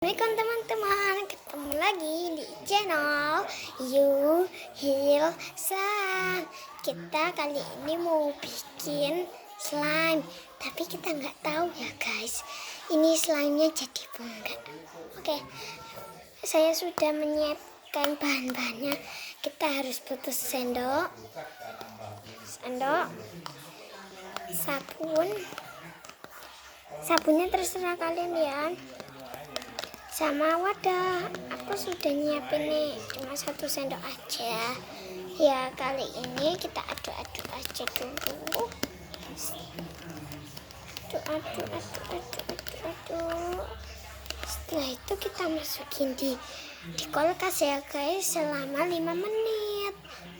Assalamualaikum teman-teman, ketemu lagi di channel You Heal Slime. Kita kali ini mau bikin slime, tapi kita nggak tahu ya guys, ini slime-nya jadi apa enggak. Oke, saya sudah menyiapkan bahan-bahannya. Kita harus butuh sendok, sabunnya terserah kalian ya, sama wadah. Aku sudah nyiapin nih, cuma 1 sendok aja ya. Kali ini kita aduk-aduk aja dulu. Aduk. Setelah itu kita masukin di kulkas ya guys, selama 5 menit.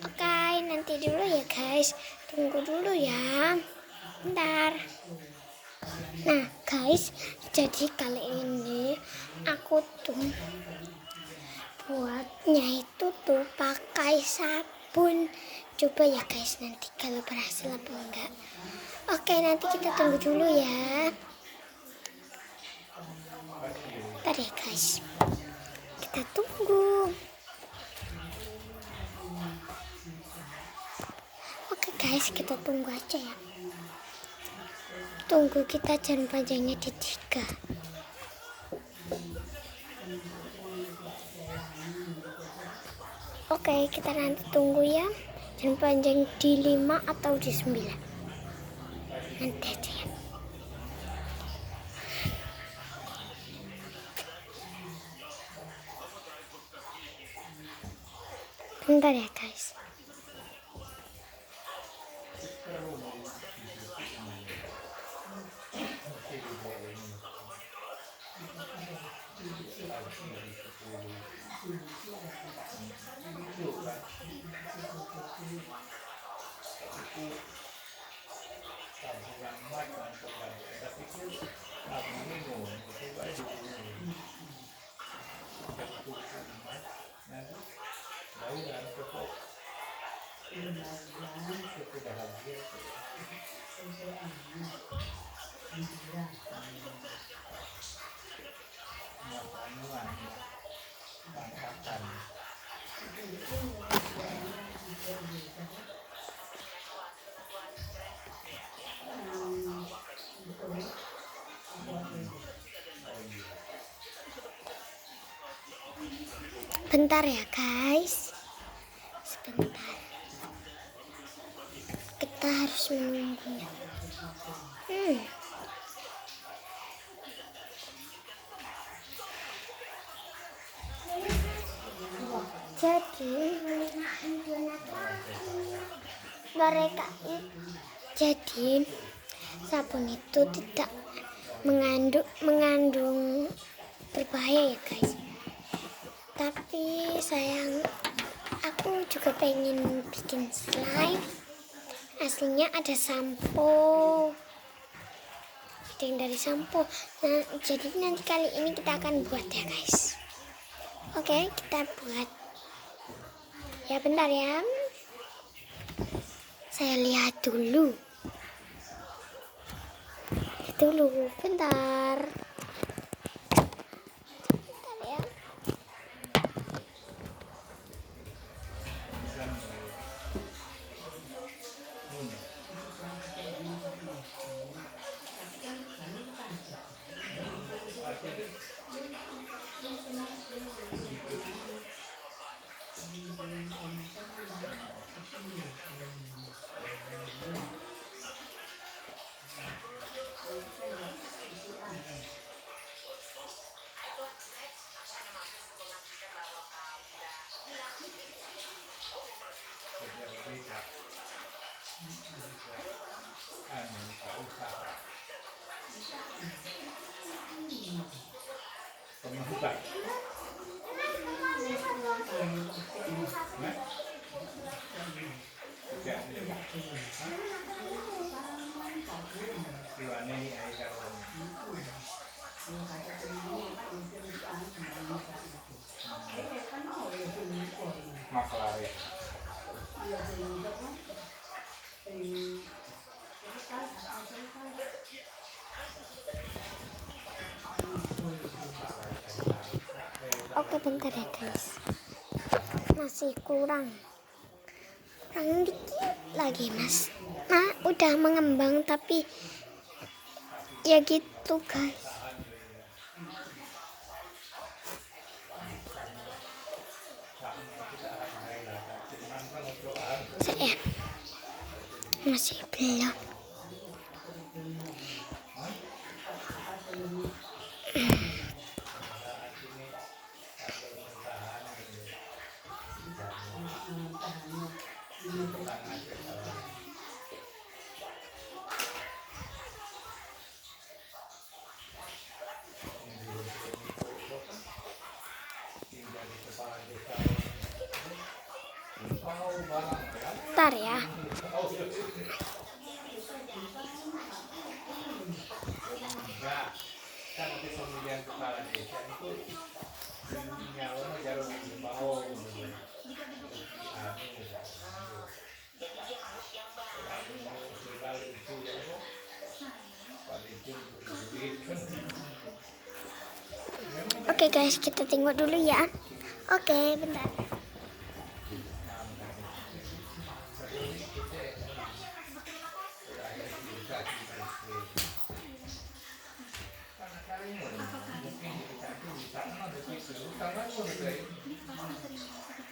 Oke, nanti dulu ya guys, tunggu dulu ya, bentar. Nah guys, jadi kali ini aku tuh buatnya itu tuh pakai sabun. Coba ya guys, nanti kalau berhasil apa enggak. Oke, nanti kita tunggu dulu ya. Bentar ya guys, kita tunggu. Oke guys, kita tunggu aja ya. Tunggu, kita jarum panjangnya di 3. Oke, kita nanti tunggu ya, jarum panjang di 5 atau di 9. Nanti aja ya. Bentar ya guys. Bentar ya guys, sebentar, kita harus menunggu. Jadi sabun itu tidak mengandung berbahaya ya guys. Tapi sayang, aku juga pengen bikin slime. Aslinya ada sampo, ada yang dari sampo. Nah, jadi nanti kali ini kita akan buat ya guys. Oke, kita buat ya. Bentar ya, saya lihat dulu. Bentar ya. Oke, bentar ya guys, masih kurang dikit lagi mas. Nah, udah mengembang tapi ya gitu guys. Saya masih belum. Bentar ya. Oke guys, kita tengok dulu ya. Oke, bentar.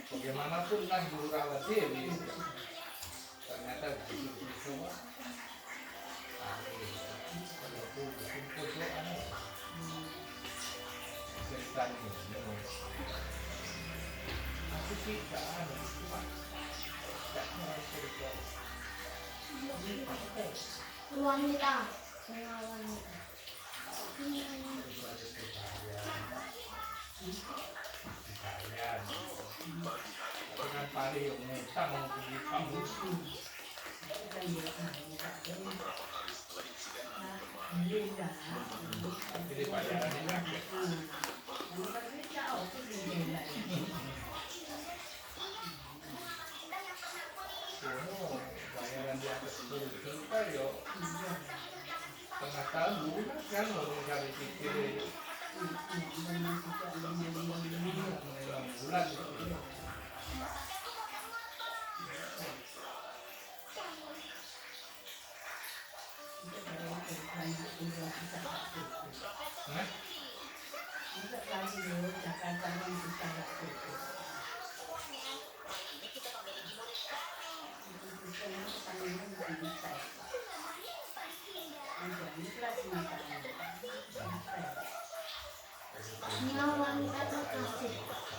Bagaimanapun kan Guru Rawat Dewi ternyata begitu Wanita. dengan pari yang utang di kamu jadi bayaran ini bayaran di atas 10 juta yo tengah tahun lunas kan mau cari pikir 6 bulan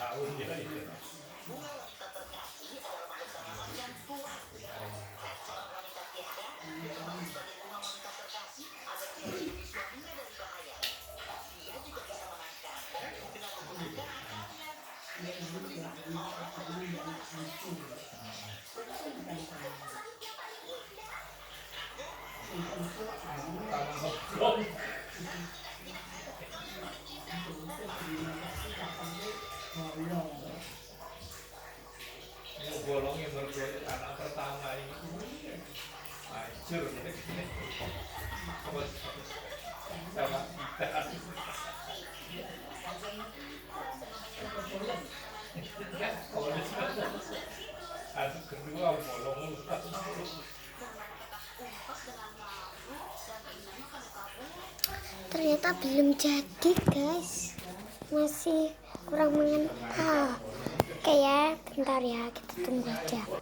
tahun ya itu. Golongnya bergolong anak pertama ini hancur sama kita anak kedua bolong Ternyata belum jadi guys, masih kurang mengental. Oke ya, bentar ya, kita tunggu aja.